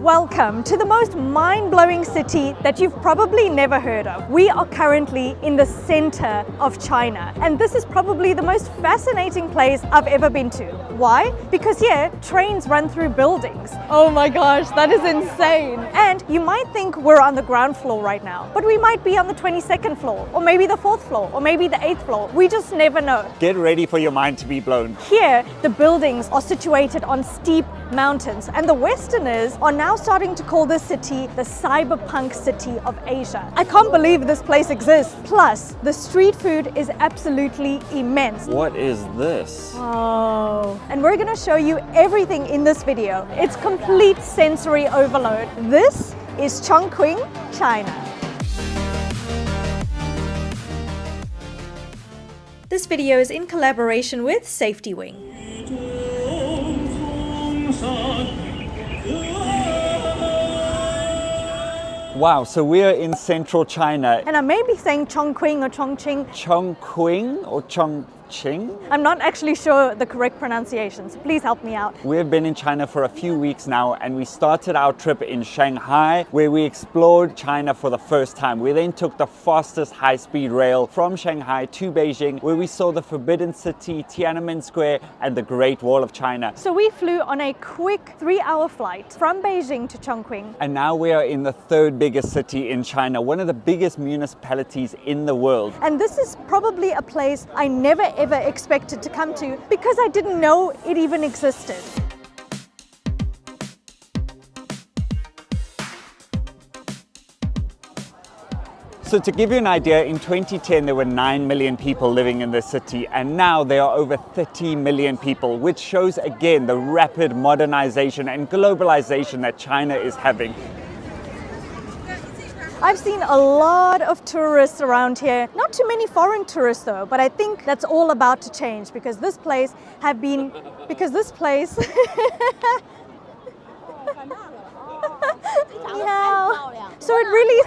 Welcome to the most mind-blowing city that you've probably never heard of. We are currently in the center of China, and this is probably the most fascinating place I've ever been to. Why? Because here, trains run through buildings. Oh my gosh, that is insane. And you might think we're on the ground floor right now, but we might be on the 22nd floor, or maybe the 4th floor, or maybe the 8th floor. We just never know. Get ready for your mind to be blown. Here, the buildings are situated on steep mountains, and the Westerners are now starting to call this city the cyberpunk city of Asia. I can't believe this place exists. Plus, the street food is absolutely immense. What is this? Oh, and we're gonna show you everything in this video. It's complete sensory overload. This is Chongqing, China. This video is in collaboration with Safety Wing. Wow, so we're in central China. And I may be saying Chongqing or Chongqing. Chongqing or Chongqing? I'm not actually sure the correct pronunciations. Please help me out. We've been in China for a few weeks now, and we started our trip in Shanghai, where we explored China for the first time. We then took the fastest high-speed rail from Shanghai to Beijing, where we saw the Forbidden City, Tiananmen Square, and the Great Wall of China. So we flew on a quick 3-hour flight from Beijing to Chongqing. And now we are in the third biggest city in China, one of the biggest municipalities in the world. And this is probably a place I never ever expected to come to because I didn't know it even existed. So to give you an idea, in 2010 there were 9 million people living in this city, and now there are over 30 million people, which shows again the rapid modernization and globalization that China is having. I've seen a lot of tourists around here. Not too many foreign tourists though, but I think that's all about to change because this place So it really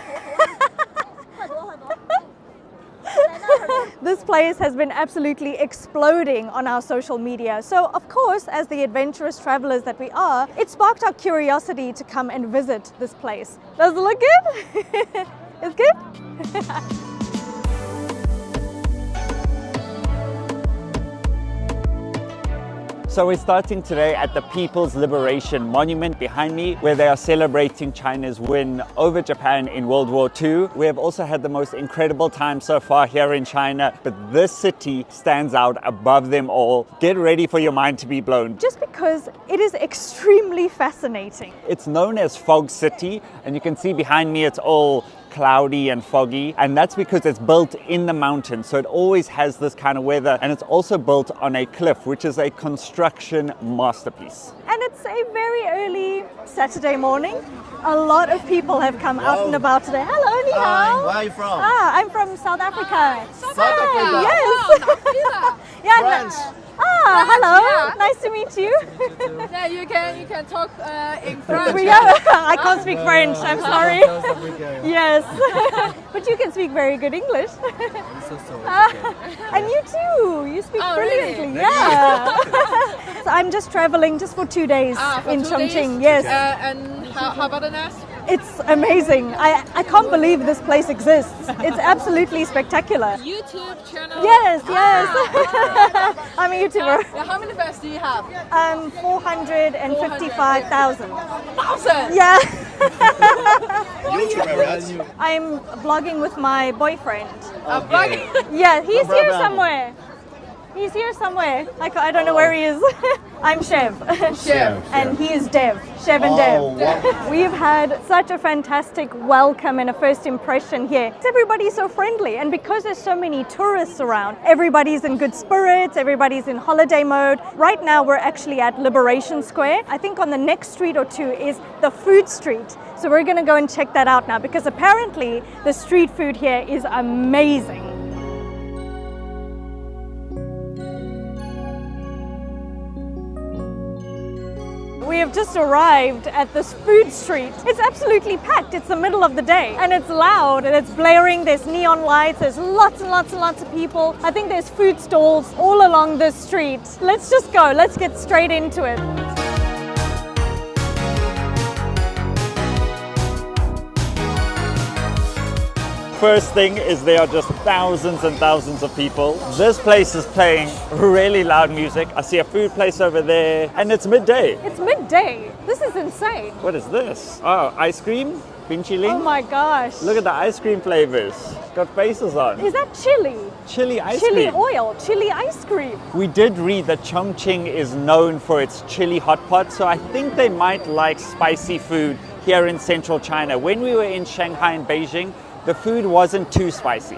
this place has been absolutely exploding on our social media. So of course, as the adventurous travelers that we are, it sparked our curiosity to come and visit this place. Does it look good? It's good? So we're starting today at the People's Liberation Monument behind me, where they are celebrating China's win over Japan in World War II. We have also had the most incredible time so far here in China, but this city stands out above them all. Get ready for your mind to be blown. Just because it is extremely fascinating. It's known as Fog City, and you can see behind me it's all cloudy and foggy, and that's because it's built in the mountains, so it always has this kind of weather, and it's also built on a cliff, which is a construction masterpiece. And it's a very early Saturday morning. A lot of people have come out and about today. Hello, ni hao. Where are you from? I'm from South Africa. South Africa. Yes. Yeah. France. Hello. Nice to meet you. Yeah, you can talk in French. I can't speak French. I'm sorry. South Africa. Yes, but you can speak very good English. And you too. You speak brilliantly. Really? Yeah. So I'm just traveling just for 2 days in Chongqing. Yes. And how about the next? It's amazing. I can't believe this place exists. It's absolutely spectacular. YouTube channel? Yes. I'm a YouTuber. Yeah, how many fans do you have? 455,000. 1,000? Yeah. YouTuber, right? I'm vlogging with my boyfriend. Vlogging? Yeah, he's here problem. somewhere. He's here somewhere. I don't know where he is. I'm Chev. Chef. And he is Dev. Chev and Dev. wow. We've had such a fantastic welcome and a first impression here. Everybody's so friendly, and because there's so many tourists around, everybody's in good spirits, everybody's in holiday mode. Right now we're actually at Liberation Square. I think on the next street or two is the food street. So we're gonna go and check that out now because apparently the street food here is amazing. We have just arrived at this food street. It's absolutely packed. It's the middle of the day and it's loud and it's blaring. There's neon lights. There's lots and lots and lots of people. I think there's food stalls all along this street. Let's just go. Let's get straight into it. first thing is there are just thousands and thousands of people. This place is playing really loud music. I see a food place over there, and it's midday. It's midday. This is insane. What is this? Oh, ice cream? Pinchiling? Oh my gosh. Look at the ice cream flavors. Got faces on. Is that chili? Chili ice Chili cream. oil, chili ice cream. We did read that Chongqing is known for its chili hot pot, so I think they might like spicy food here in central China. When we were in Shanghai and Beijing, the food wasn't too spicy.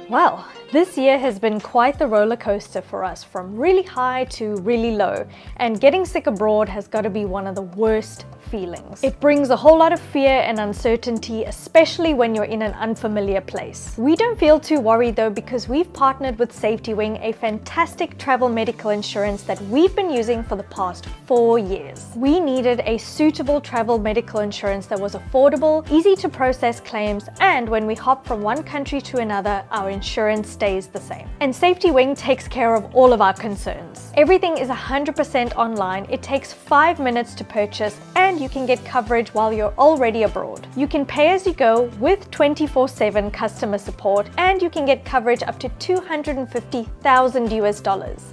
Well, this year has been quite the roller coaster for us, from really high to really low, and getting sick abroad has got to be one of the worst feelings. It brings a whole lot of fear and uncertainty, especially when you're in an unfamiliar place. We don't feel too worried though, because we've partnered with Safety Wing, a fantastic travel medical insurance that we've been using for the past 4 years. We needed a suitable travel medical insurance that was affordable, easy to process claims, and when we hop from one country to another, our insurance stays the same. And Safety Wing takes care of all of our concerns. Everything is 100% online. It takes 5 minutes to purchase, and you can get coverage while you're already abroad. You can pay as you go with 24/7 customer support, and you can get coverage up to $250,000 US.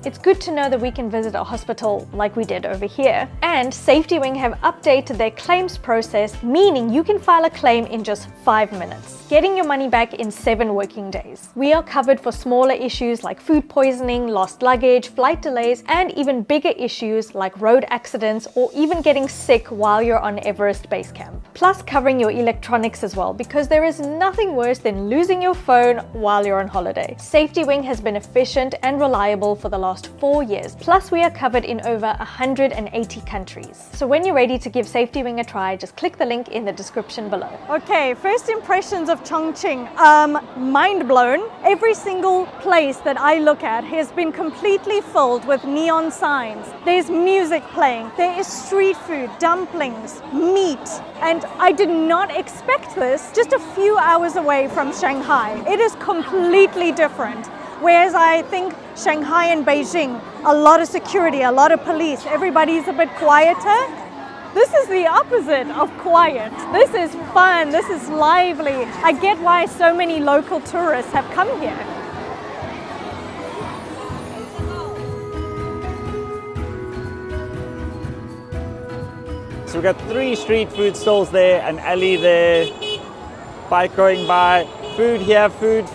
It's good to know that we can visit a hospital like we did over here. And Safety Wing have updated their claims process, meaning you can file a claim in just 5 minutes, getting your money back in 7 working days. We are covered for smaller issues like food poisoning, lost luggage, flight delays, and even bigger issues like road accidents or even getting sick while you're on Everest Base Camp. Plus covering your electronics as well, because there is nothing worse than losing your phone while you're on holiday. Safety Wing has been efficient and reliable for the last 4 years. Plus we are covered in over 180 countries. So when you're ready to give Safety Wing a try, just click the link in the description below. Okay, first impressions of Chongqing. Mind blown. Every single place that I look at has been completely filled with neon signs. There's music playing, there is street food, dumplings, meat, and I did not expect this just a few hours away from Shanghai. It is completely different. Whereas I think Shanghai and Beijing, a lot of security, a lot of police, everybody's a bit quieter. This is the opposite of quiet. This is fun, this is lively. I get why so many local tourists have come here. So we've got 3 street food stalls there, an alley there, bike going by, food here, food.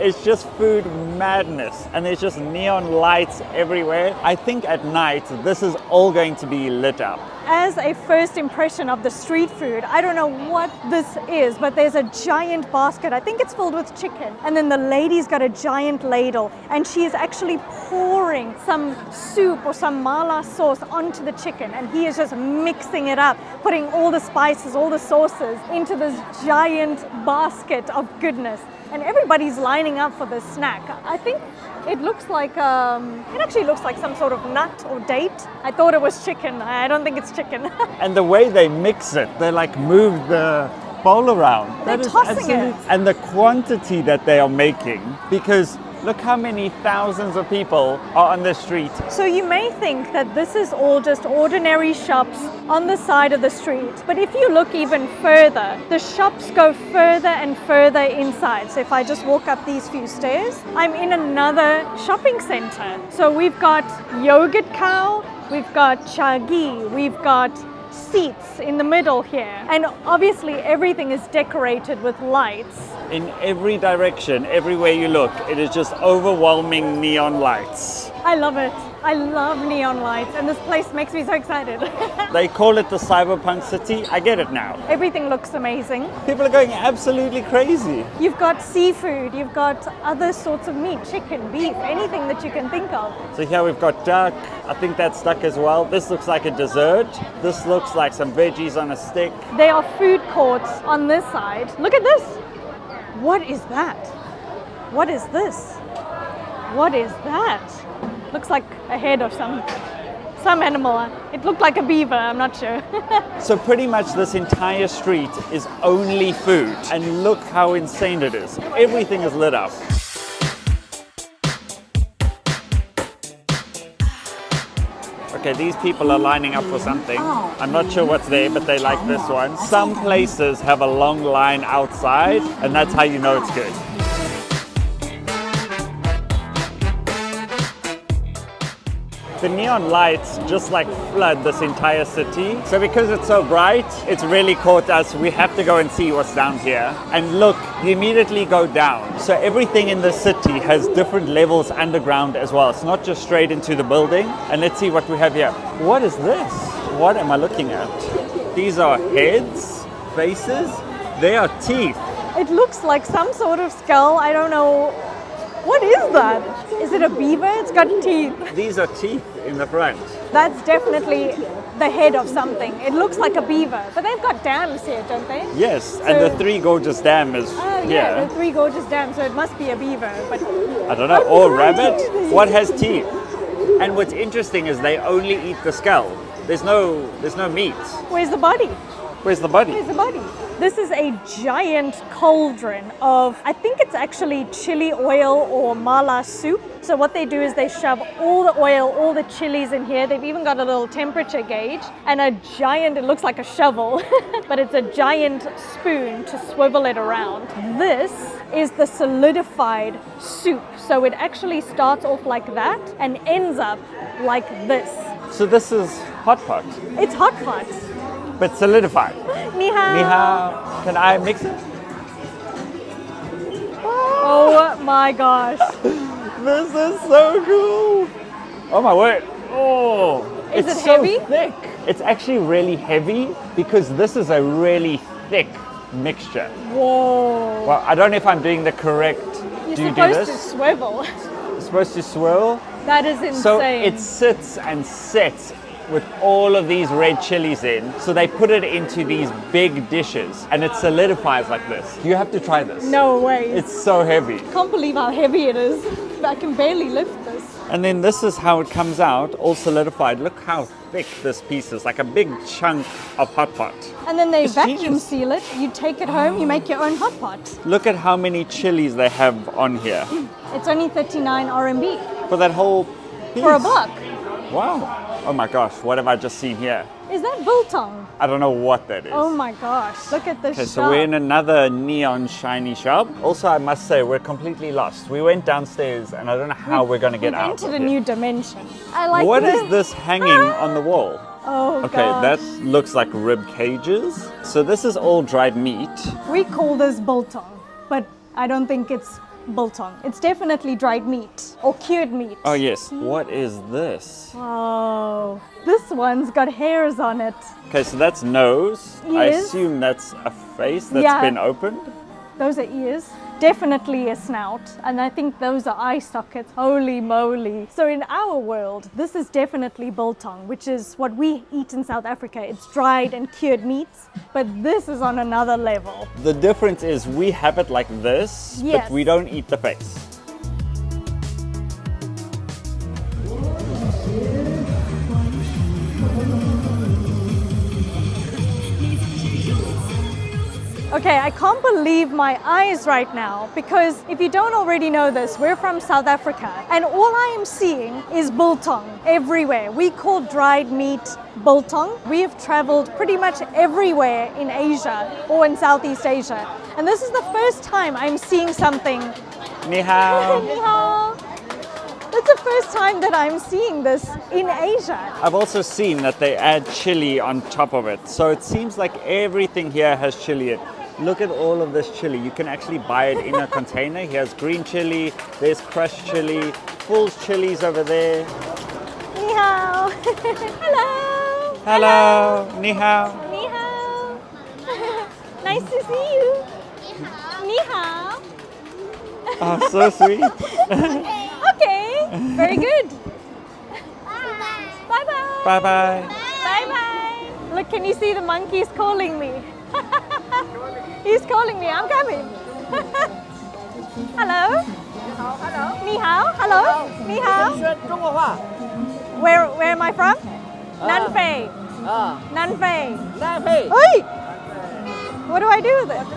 It's just food madness. And there's just neon lights everywhere. I think at night, this is all going to be lit up. As a first impression of the street food, I don't know what this is, but there's a giant basket. I think it's filled with chicken. And then the lady's got a giant ladle, and she is actually pouring some soup or some mala sauce onto the chicken. And he is just mixing it up, putting all the spices, all the sauces into this giant basket of goodness. And everybody's lining up for this snack. I think it looks like, it actually looks like some sort of nut or date. I thought it was chicken. I don't think it's chicken. And the way they mix it, they like move the bowl around. They're tossing it. And the quantity that they are making, because look how many thousands of people are on the street. So you may think that this is all just ordinary shops on the side of the street. But if you look even further, the shops go further and further inside. So if I just walk up these few stairs, I'm in another shopping center. So we've got yogurt cow, we've got chagi, we've got seats in the middle here. And obviously everything is decorated with lights. In every direction, everywhere you look, it is just overwhelming neon lights. I love it. I love neon lights, and this place makes me so excited. They call it the cyberpunk city. I get it now. Everything looks amazing. People are going absolutely crazy. You've got seafood, you've got other sorts of meat, chicken, beef, anything that you can think of. So here we've got duck. I think that's duck as well. This looks like a dessert. This looks like some veggies on a stick. There are food courts on this side. Look at this. What is that? What is this? What is that? Looks like a head of some animal. It looked like a beaver, I'm not sure. So pretty much this entire street is only food. And look how insane it is. Everything is lit up. Okay, these people are lining up for something. I'm not sure what's there, but they like this one. Some places have a long line outside, and that's how you know it's good. The neon lights just like flood this entire city. So because it's so bright, it's really caught us. We have to go and see what's down here. And look, you immediately go down. So everything in the city has different levels underground as well. It's not just straight into the building. And let's see what we have here. What is this? What am I looking at? These are heads, faces. They are teeth. It looks like some sort of skull. I don't know. What is that? Is it a beaver? It's got teeth. These are teeth in the front. That's definitely the head of something. It looks like a beaver, but they've got dams here, don't they? Yes, and the Three Gorges Dam is here. Yeah, the Three Gorges Dam, so it must be a beaver. But I don't know, or rabbit? What has teeth? And what's interesting is they only eat the skull. There's no meat. Where's the body? Where's the body? Where's the body? This is a giant cauldron of, I think it's actually chili oil or mala soup. So what they do is they shove all the oil, all the chilies in here. They've even got a little temperature gauge and a giant, it looks like a shovel, but it's a giant spoon to swivel it around. This is the solidified soup. So it actually starts off like that and ends up like this. So this is hot pot. It's hot pot. But solidified. Ni hao. Ni hao. Can I mix it? Oh my gosh. This is so cool. Oh my word. Oh. Is it's it so heavy? thick. It's actually really heavy because this is a really thick mixture. Whoa. Well, I don't know if I'm doing the correct. You're do you do supposed this? to swivel. It's supposed to swirl. That is insane. So it sits and sets with all of these red chilies in. So they put it into these big dishes and it solidifies like this. You have to try this. No way. It's so heavy. Can't believe how heavy it is. I can barely lift this. And then this is how it comes out, all solidified. Look how thick this piece is, like a big chunk of hot pot. And then they It's vacuum genius. seal it. You take it home, you make your own hot pot. Look at how many chilies they have on here It's only 39 RMB for that whole piece. for a buck. Wow. Oh my gosh, what have I just seen here? Is that biltong? I don't know what that is. Oh my gosh, look at this Okay, shop. so we're in another neon shiny shop. Also, I must say, we're completely lost. We went downstairs and I don't know how we're going to get We've out. entered of a here. new dimension. I like What this. is this hanging on the wall? Oh Okay, gosh. that looks like rib cages. So this is all dried meat. We call this biltong, but I don't think it's biltong. It's definitely dried meat or cured meat. Oh yes, what is this? Oh, this one's got hairs on it. Okay, so that's nose. I Yes. assume that's a face that's Yeah. been opened. Those are ears. Definitely a snout. And I think those are eye sockets. Holy moly. So in our world, this is definitely biltong, which is what we eat in South Africa. It's dried and cured meats, but this is on another level. The difference is we have it like this, Yes. but we don't eat the face. Okay, I can't believe my eyes right now because if you don't already know this, we're from South Africa and all I am seeing is biltong everywhere. We call dried meat biltong. We have traveled pretty much everywhere in Asia or in Southeast Asia. And this is the first time I'm seeing something. Ni hao. Ni hao. That's the first time that I'm seeing this in Asia. I've also seen that they add chili on top of it. So it seems like everything here has chili in it. Look at all of this chili. You can actually buy it in a container. Here's green chili, there's crushed chili, full chilies over there. Ni hao. Hello. Hello, ni hao. Ni hao. Nice to see you. Ni hao. Oh, so sweet. Okay, very good. Bye bye. Bye bye. Bye bye. Look, can you see the monkeys calling me? He's calling me. I'm coming. Hello. Hello. Ni hao. Hello. Ni hao. 说中国话 Where am I from? Nanfei. 啊， Nanfei. 南非。 Oi! What do I do with it?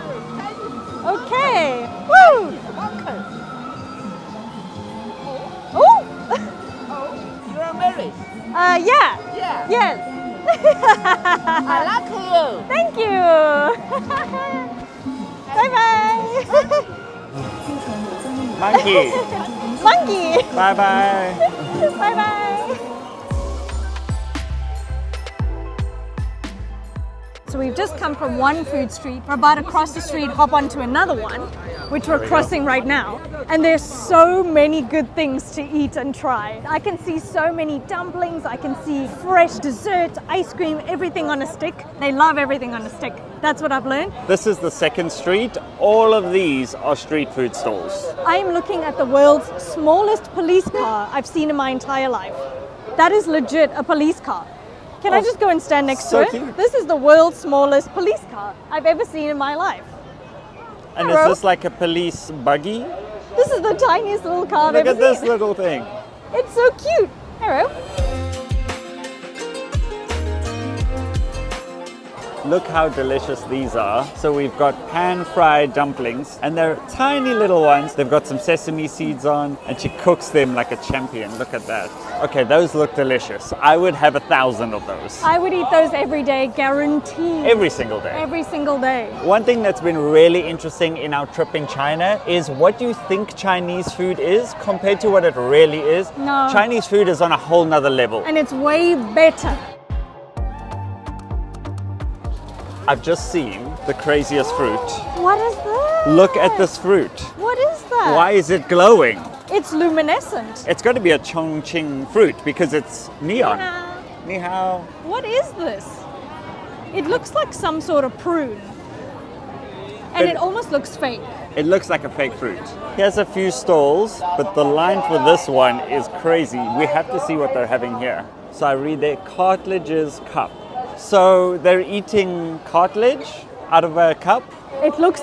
Okay. Woo! Oh! You are married. English? Yeah. Yeah. Yes. I like you. Thank you. Bye bye. Monkey. Monkey. Bye bye. Bye bye. So we've just come from one food street. We're about to cross the street, hop onto another one, which we're crossing right now. And there's so many good things to eat and try. I can see so many dumplings. I can see fresh dessert, ice cream, everything on a stick. They love everything on a stick. That's what I've learned. This is the second street. All of these are street food stalls. I'm looking at the world's smallest police car I've seen in my entire life. That is legit a police car. Can I just go and stand next so to it? cute. This is the world's smallest police car I've ever seen in my life. And Hello. is this like a police buggy? This is the tiniest little car I've Look ever at this seen. little thing. It's so cute. Hello. Look how delicious these are. So we've got pan-fried dumplings, and they're tiny little ones. They've got some sesame seeds on, and she cooks them like a champion. Look at that. Okay, those look delicious. I would have 1,000 of those. I would eat those every day, guaranteed. Every single day. Every single day. One thing that's been really interesting in our trip in China is what you think Chinese food is compared to what it really is. No. Chinese food is on a whole nother level. And it's way better. I've just seen the craziest fruit. What is that? Look at this fruit. What is that? Why is it glowing? It's luminescent. It's got to be a Chongqing fruit because it's neon. Wow. Ni hao. What is this? It looks like some sort of prune. And it almost looks fake. It looks like a fake fruit. Here's a few stalls, but the line for this one is crazy. We have to see what they're having here. So I read there, cartilages cup. So they're eating cartilage out of a cup. It looks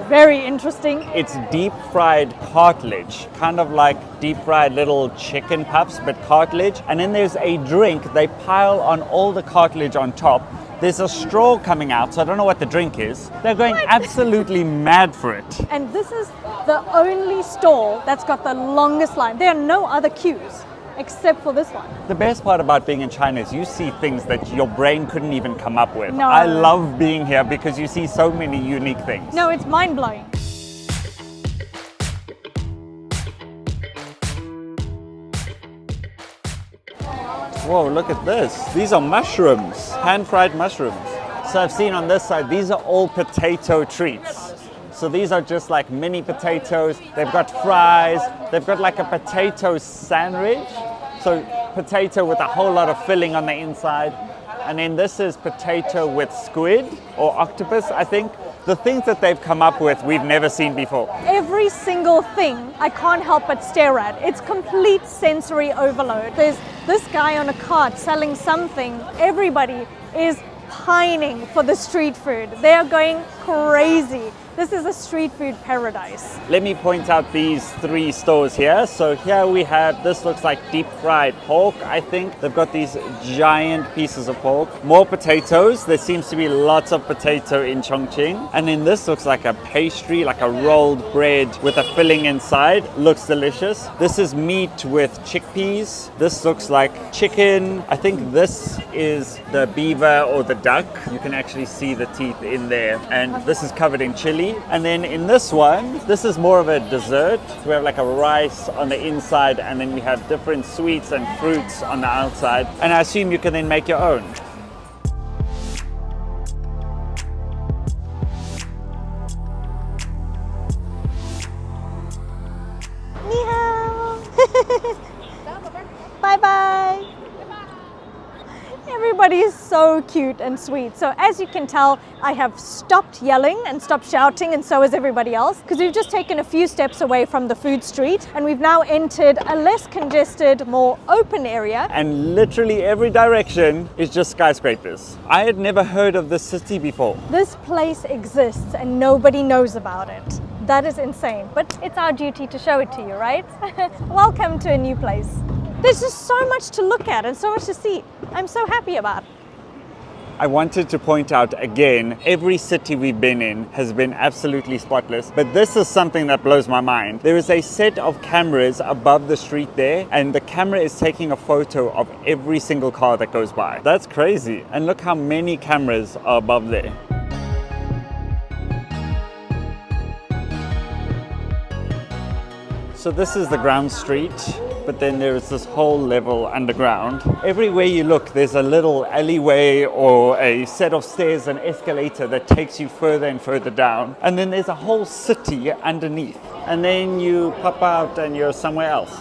very interesting. It's deep fried cartilage, kind of like deep fried little chicken puffs, but cartilage. And then there's a drink. They pile on all the cartilage on top. There's a straw coming out, so I don't know what the drink is. They're going absolutely mad for it. And this is the only stall that's got the longest line. There are no other queues except for this one. The best part about being in China is you see things that your brain couldn't even come up with. No. I love being here because you see so many unique things. No, it's mind-blowing. Whoa, look at this. These are mushrooms, pan-fried mushrooms. So I've seen on this side, these are all potato treats. So these are just like mini potatoes. They've got fries. They've got like a potato sandwich. So potato with a whole lot of filling on the inside. And then this is potato with squid or octopus, I think. The things that they've come up with, we've never seen before. Every single thing I can't help but stare at. It's complete sensory overload. There's this guy on a cart selling something. Everybody is pining for the street food. They are going crazy. This is a street food paradise. Let me point out these 3 stores here. So here we have, this looks like deep fried pork, I think. They've got these giant pieces of pork. More potatoes. There seems to be lots of potato in Chongqing. And then this looks like a pastry, like a rolled bread with a filling inside. Looks delicious. This is meat with chickpeas. This looks like chicken. I think this is the beaver or the duck. You can actually see the teeth in there. And this is covered in chili. And then in this one, this is more of a dessert. We have like a rice on the inside, and then we have different sweets and fruits on the outside. And I assume you can then make your own. Ni hao. Bye bye. Everybody is so cute and sweet. So as you can tell, I have stopped yelling and stopped shouting, and so has everybody else, because we've just taken a few steps away from the food street and we've now entered a less congested, more open area. And literally every direction is just skyscrapers. I had never heard of this city before. This place exists and nobody knows about it. That is insane, but it's our duty to show it to you, right? Welcome to a new place. There's just so much to look at and so much to see. I'm so happy about it. I wanted to point out again, every city we've been in has been absolutely spotless, but this is something that blows my mind. There is a set of cameras above the street there, and the camera is taking a photo of every single car that goes by. That's crazy. And look how many cameras are above there. So this is the ground street, but then there is this whole level underground. Everywhere you look, there's a little alleyway or a set of stairs, an escalator that takes you further and further down. And then there's a whole city underneath. And then you pop out and you're somewhere else.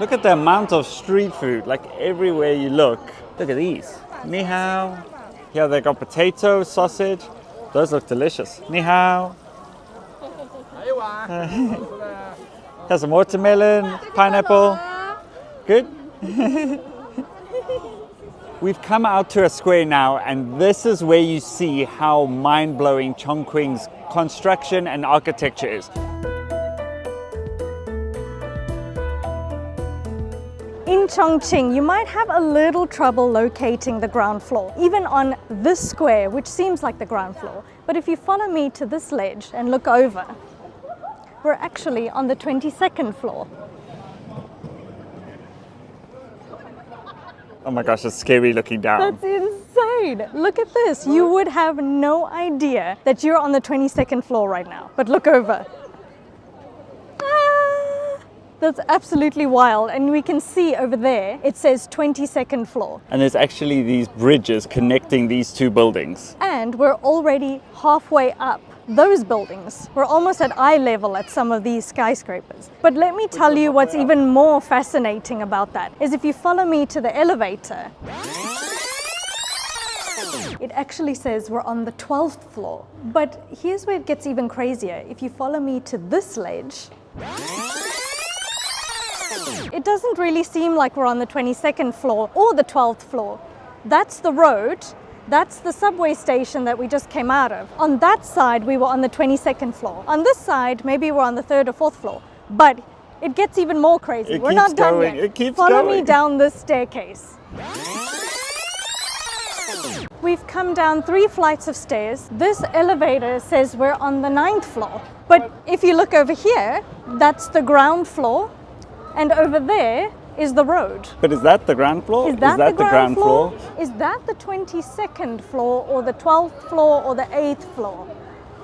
Look at the amount of street food, like everywhere you look. Look at these. Ni hao. Here they got potato, sausage. Those look delicious. Ni hao. Has some watermelon, pineapple. Good? We've come out to a square now, and this is where you see how mind-blowing Chongqing's construction and architecture is. In Chongqing, you might have a little trouble locating the ground floor, even on this square, which seems like the ground floor. But if you follow me to this ledge and look over, we're actually on the 22nd floor. Oh my gosh, it's scary looking down. That's insane. Look at this. You would have no idea that you're on the 22nd floor right now. But look over. That's absolutely wild. And we can see over there, it says 22nd floor. And there's actually these bridges connecting these two buildings. And we're already halfway up those buildings. We're almost at eye level at some of these skyscrapers. But let me tell you what's even more fascinating about that is if you follow me to the elevator, it actually says we're on the 12th floor. But here's where it gets even crazier. If you follow me to this ledge, it doesn't really seem like we're on the 22nd floor or the 12th floor. That's the road. That's the subway station that we just came out of. On that side, we were on the 22nd floor. On this side, maybe we're on the 3rd or 4th floor. But it gets even more crazy. We're not done yet. It keeps Follow going. me down this staircase. We've come down 3 flights of stairs. This elevator says we're on the 9th floor. But if you look over here, that's the ground floor. And over there is the road. But is that the ground floor? Is that the ground floor? Is that the 22nd floor or the 12th floor or the 8th floor?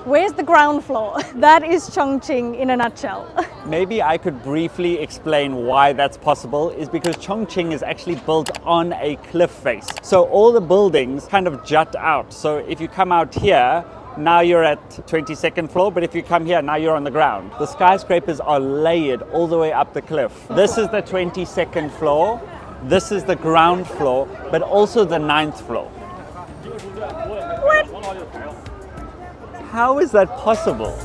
Where's the ground floor? That is Chongqing in a nutshell. Maybe I could briefly explain why that's possible is because Chongqing is actually built on a cliff face. So all the buildings kind of jut out. So if you come out here, now you're at 22nd floor, but if you come here, now you're on the ground. The skyscrapers are layered all the way up the cliff. This is the 22nd floor, this is the ground floor, but also the 9th floor. What? How is that possible?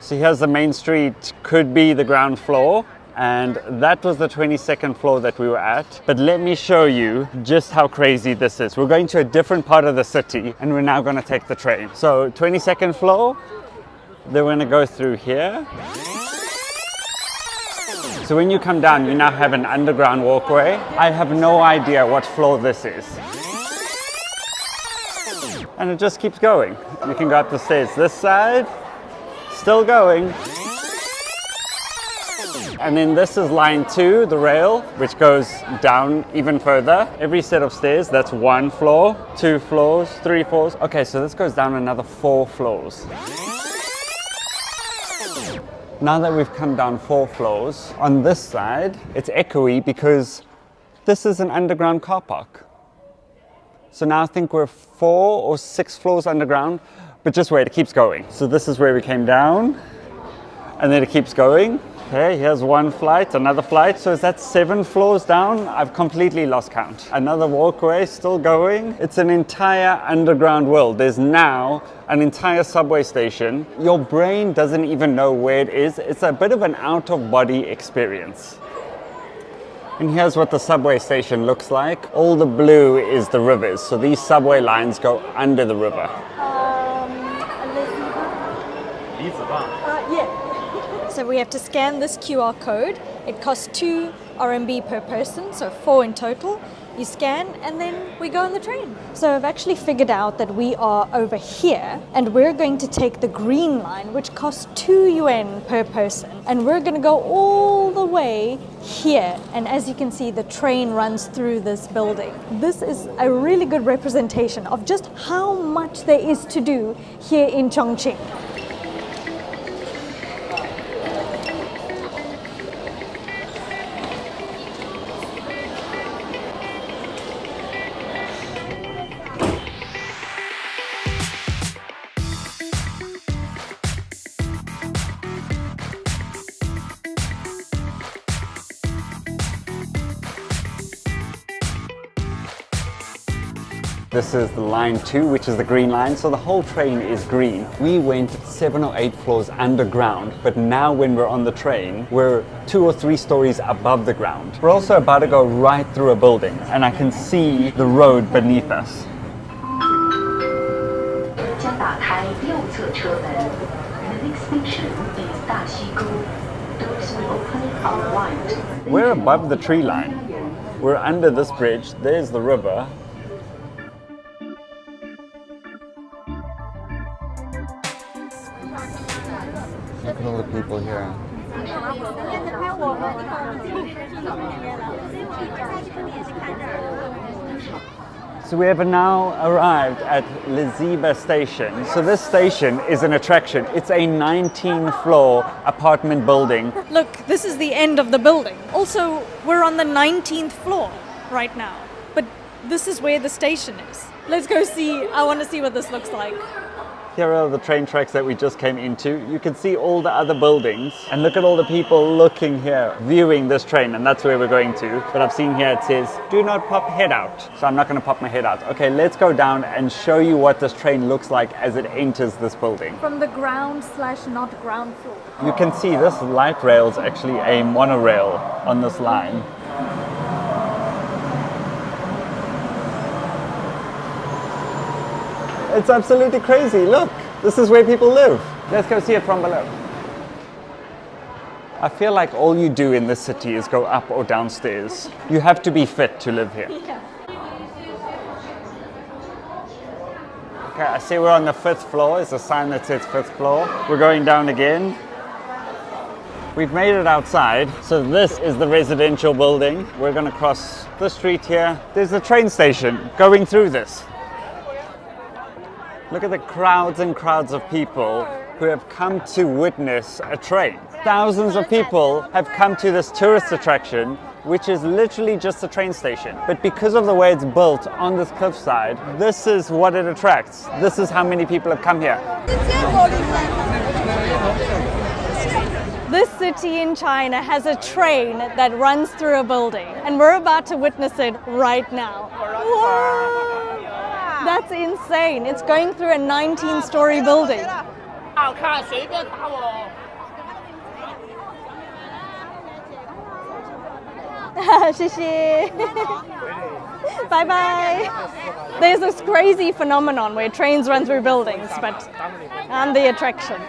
So here's the main street, could be the ground floor, and that was the 22nd floor that we were at. But let me show you just how crazy this is. We're going to a different part of the city, and we're now going to take the train. So 22nd floor, then we're going to go through here. So when you come down, you now have an underground walkway. I have no idea what floor this is. And it just keeps going. You can go up the stairs this side. Still going. And then this is line 2, the rail, which goes down even further. Every set of stairs, that's 1 floor, 2 floors, 3 floors. Okay, so this goes down another 4 floors. Now that we've come down 4 floors, on this side, it's echoey because this is an underground car park. So now I think we're 4 or 6 floors underground. But just wait, it keeps going. So this is where we came down, and then it keeps going. Okay, here's 1 flight, another flight. So is that 7 floors down? I've completely lost count. Another walkway, still going. It's an entire underground world. There's now an entire subway station. Your brain doesn't even know where it is. It's a bit of an out-of-body experience. And here's what the subway station looks like. All the blue is the rivers. So these subway lines go under the river. Yeah. So we have to scan this QR code. It costs 2 RMB per person, so 4 in total. You scan and then we go on the train. So I've actually figured out that we are over here and we're going to take the green line, which costs 2 yuan per person. And we're going to go all the way here. And as you can see, the train runs through this building. This is a really good representation of just how much there is to do here in Chongqing. This is the line 2, which is the green line, so the whole train is green. We went 7 or 8 floors underground, but now when we're on the train, we're 2 or 3 stories above the ground. We're also about to go right through a building, and I can see the road beneath us. We're above the tree line. We're under this bridge, there's the river. Look at all the people here. So we have now arrived at Liziba station. So this station is an attraction. It's a 19-floor apartment building. Look, this is the end of the building. Also, we're on the 19th floor right now. But this is where the station is. Let's go see. I want to see what this looks like. Here are the train tracks that we just came into. You can see all the other buildings and look at all the people looking here, viewing this train, and that's where we're going to. But I've seen here it says, do not pop head out. So I'm not going to pop my head out. Okay, let's go down and show you what this train looks like as it enters this building. From the ground / not ground floor. You can see this light rail is actually a monorail on this line. It's absolutely crazy. Look, this is where people live. Let's go see it from below. I feel like all you do in this city is go up or downstairs. You have to be fit to live here. Yeah. Okay, I see we're on the 5th floor. There's a sign that says 5th floor. We're going down again. We've made it outside. So this is the residential building. We're going to cross the street here. There's a train station going through this. Look at the crowds and crowds of people who have come to witness a train. Thousands of people have come to this tourist attraction, which is literally just a train station. But because of the way it's built on this cliffside, this is what it attracts. This is how many people have come here. This city in China has a train that runs through a building, and we're about to witness it right now. Whoa! That's insane. It's going through a 19-story building. Bye bye. There's this crazy phenomenon where trains run through buildings, but I'm the attraction.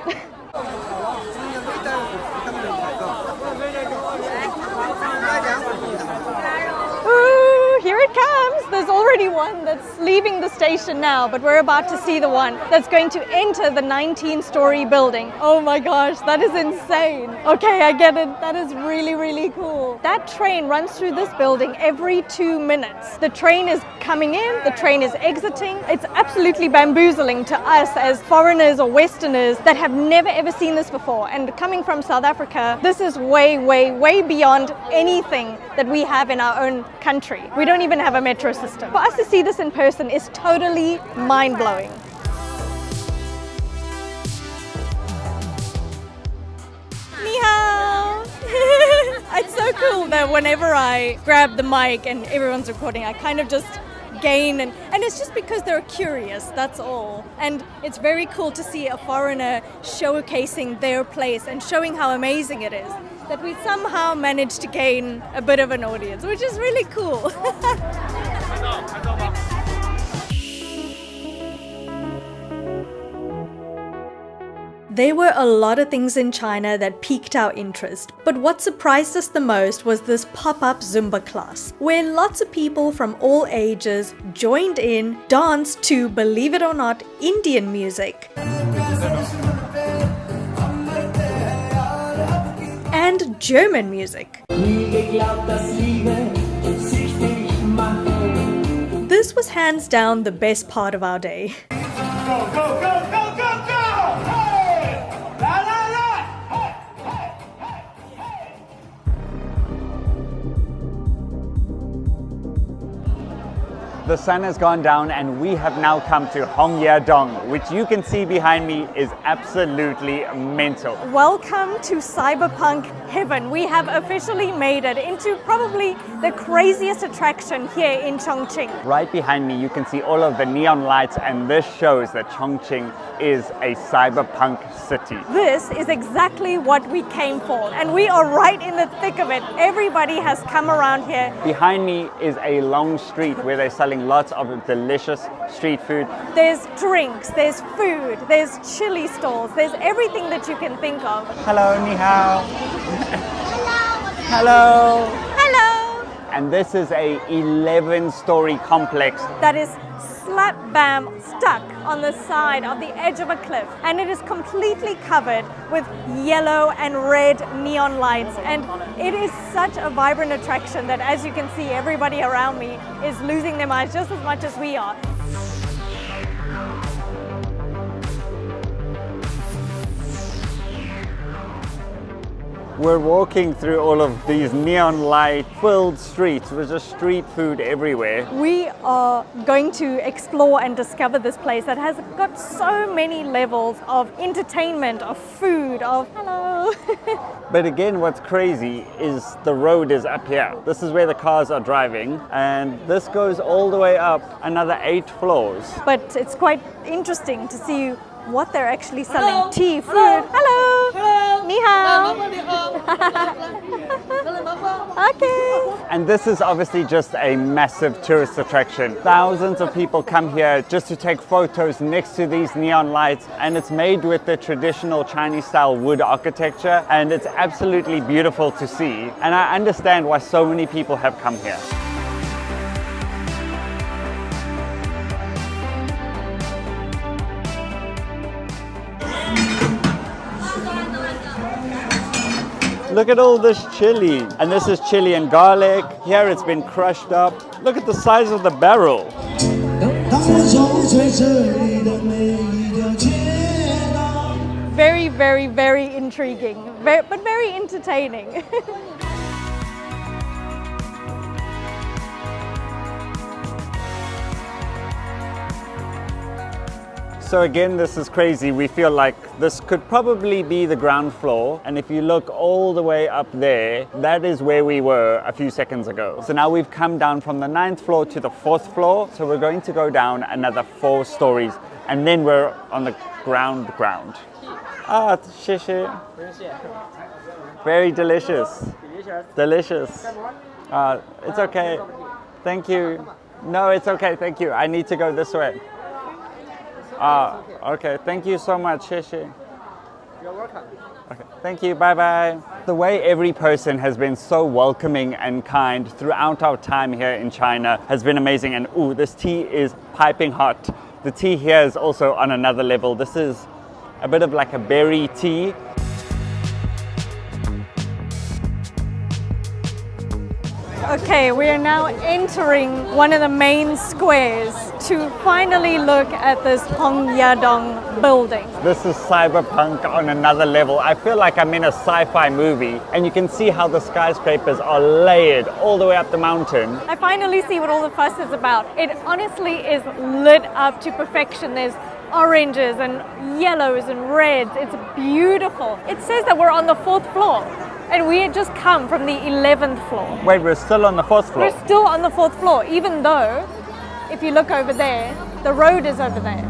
Ooh, here it comes. There's already one that's leaving the station now, but we're about to see the one that's going to enter the 19-story building. Oh my gosh, that is insane. Okay, I get it. That is really, really cool. That train runs through this building every 2 minutes. The train is coming in, the train is exiting. It's absolutely bamboozling to us as foreigners or Westerners that have never ever seen this before. And coming from South Africa, this is way, way, way beyond anything that we have in our own country. We don't even have a metro system. For us to see this in person is totally mind-blowing. Ni hao! It's so cool that whenever I grab the mic and everyone's recording, I kind of just gain and it's just because they're curious, that's all. And it's very cool to see a foreigner showcasing their place and showing how amazing it is that we somehow managed to gain a bit of an audience, which is really cool. There were a lot of things in China that piqued our interest, but what surprised us the most was this pop-up Zumba class, where lots of people from all ages joined in, danced to, believe it or not, Indian music. And German music. This was hands down the best part of our day. The sun has gone down and we have now come to Hongyadong, which you can see behind me is absolutely mental. Welcome to cyberpunk heaven. We have officially made it into probably the craziest attraction here in Chongqing. Right behind me you can see all of the neon lights, and this shows that Chongqing is a cyberpunk city. This is exactly what we came for, and we are right in the thick of it. Everybody has come around here. Behind me is a long street where they're selling lots of delicious street food. There's drinks, there's food, there's chili stalls, there's everything that you can think of. Hello, ni hao. Hello. Hello! And this is a 11-story complex. That is slap bam stuck on the side of the edge of a cliff, and it is completely covered with yellow and red neon lights, and it is such a vibrant attraction that, as you can see, everybody around me is losing their minds just as much as we are. We're walking through all of these neon light filled streets with just street food everywhere. We are going to explore and discover this place that has got so many levels of entertainment, of food, of hello. But again, what's crazy is the road is up here. This is where the cars are driving, and this goes all the way up another 8 floors. But it's quite interesting to see what they're actually selling. Tea, food. Hello. Hello. Ni hao. Okay. And this is obviously just a massive tourist attraction. Thousands of people come here just to take photos next to these neon lights, and it's made with the traditional Chinese style wood architecture, and it's absolutely beautiful to see. And I understand why so many people have come here. Look at all this chili. And this is chili and garlic. Here it's been crushed up. Look at the size of the barrel. Very, very, very intriguing, but very entertaining. So again, this is crazy. We feel like this could probably be the ground floor. And if you look all the way up there, that is where we were a few seconds ago. So now we've come down from the 9th floor to the 4th floor. So we're going to go down another 4 stories, and then we're on the ground. Ah, xie. Very delicious. Delicious. It's okay. Thank you. No, it's okay. Thank you. I need to go this way. Okay. Thank you so much. Xie. You're welcome. Okay. Thank you. Bye-bye. The way every person has been so welcoming and kind throughout our time here in China has been amazing. And ooh, this tea is piping hot. The tea here is also on another level. This is a bit of like a berry tea. Okay, we are now entering one of the main squares to finally look at this Hongyadong building. This is cyberpunk on another level. I feel like I'm in a sci-fi movie, and you can see how the skyscrapers are layered all the way up the mountain. I finally see what all the fuss is about. It honestly is lit up to perfection. There's oranges and yellows and reds. It's beautiful. It says that we're on the 4th floor. And we had just come from the 11th floor. Wait, we're still on the 4th floor? We're still on the 4th floor, even though, if you look over there, the road is over there.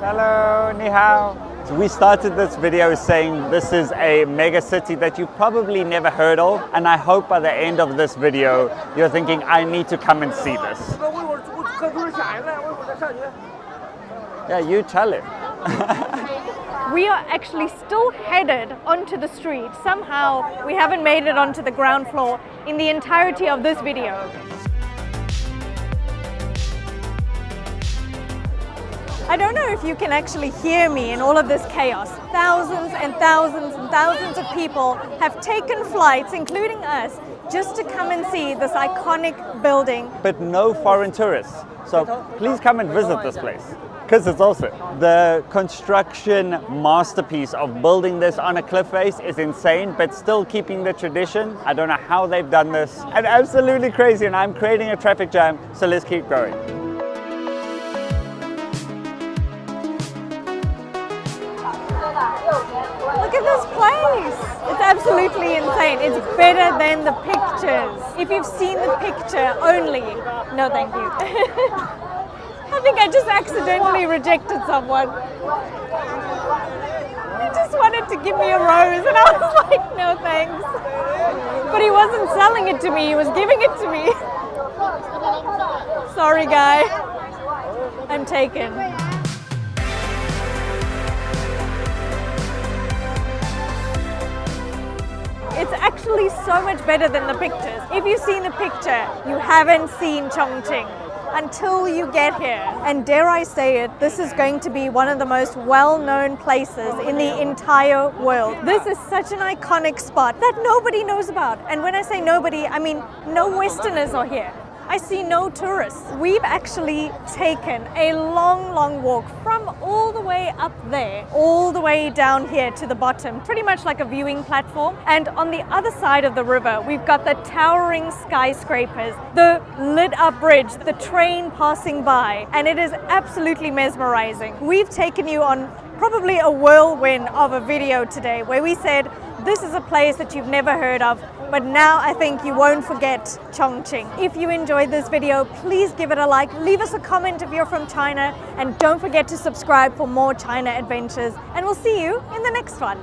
Hello, ni hao. So we started this video saying this is a mega city that you've probably never heard of, and I hope by the end of this video you're thinking, I need to come and see this. Yeah, you tell it. We are actually still headed onto the street. Somehow we haven't made it onto the ground floor in the entirety of this video. I don't know if you can actually hear me in all of this chaos. Thousands and thousands and thousands of people have taken flights, including us, just to come and see this iconic building. But no foreign tourists. So please come and visit this place, because it's awesome. The construction masterpiece of building this on a cliff face is insane, but still keeping the tradition. I don't know how they've done this. And absolutely crazy, and I'm creating a traffic jam, so let's keep going. Look at this place! It's absolutely insane. It's better than the pictures. If you've seen the picture only, no thank you. I think I just accidentally rejected someone. He just wanted to give me a rose and I was like, no thanks. But he wasn't selling it to me, he was giving it to me. Sorry guy, I'm taken. It's actually so much better than the pictures. If you've seen the picture, you haven't seen Chongqing until you get here. And dare I say it, this is going to be one of the most well-known places in the entire world. This is such an iconic spot that nobody knows about. And when I say nobody, I mean no Westerners are here. I see no tourists. We've actually taken a long walk from all the way up there, all the way down here to the bottom, pretty much like a viewing platform. And on the other side of the river, we've got the towering skyscrapers, the lit up bridge, the train passing by, and it is absolutely mesmerizing. We've taken you on probably a whirlwind of a video today where we said, this is a place that you've never heard of, but now I think you won't forget Chongqing. If you enjoyed this video, please give it a like, leave us a comment if you're from China, and don't forget to subscribe for more China adventures, and we'll see you in the next one.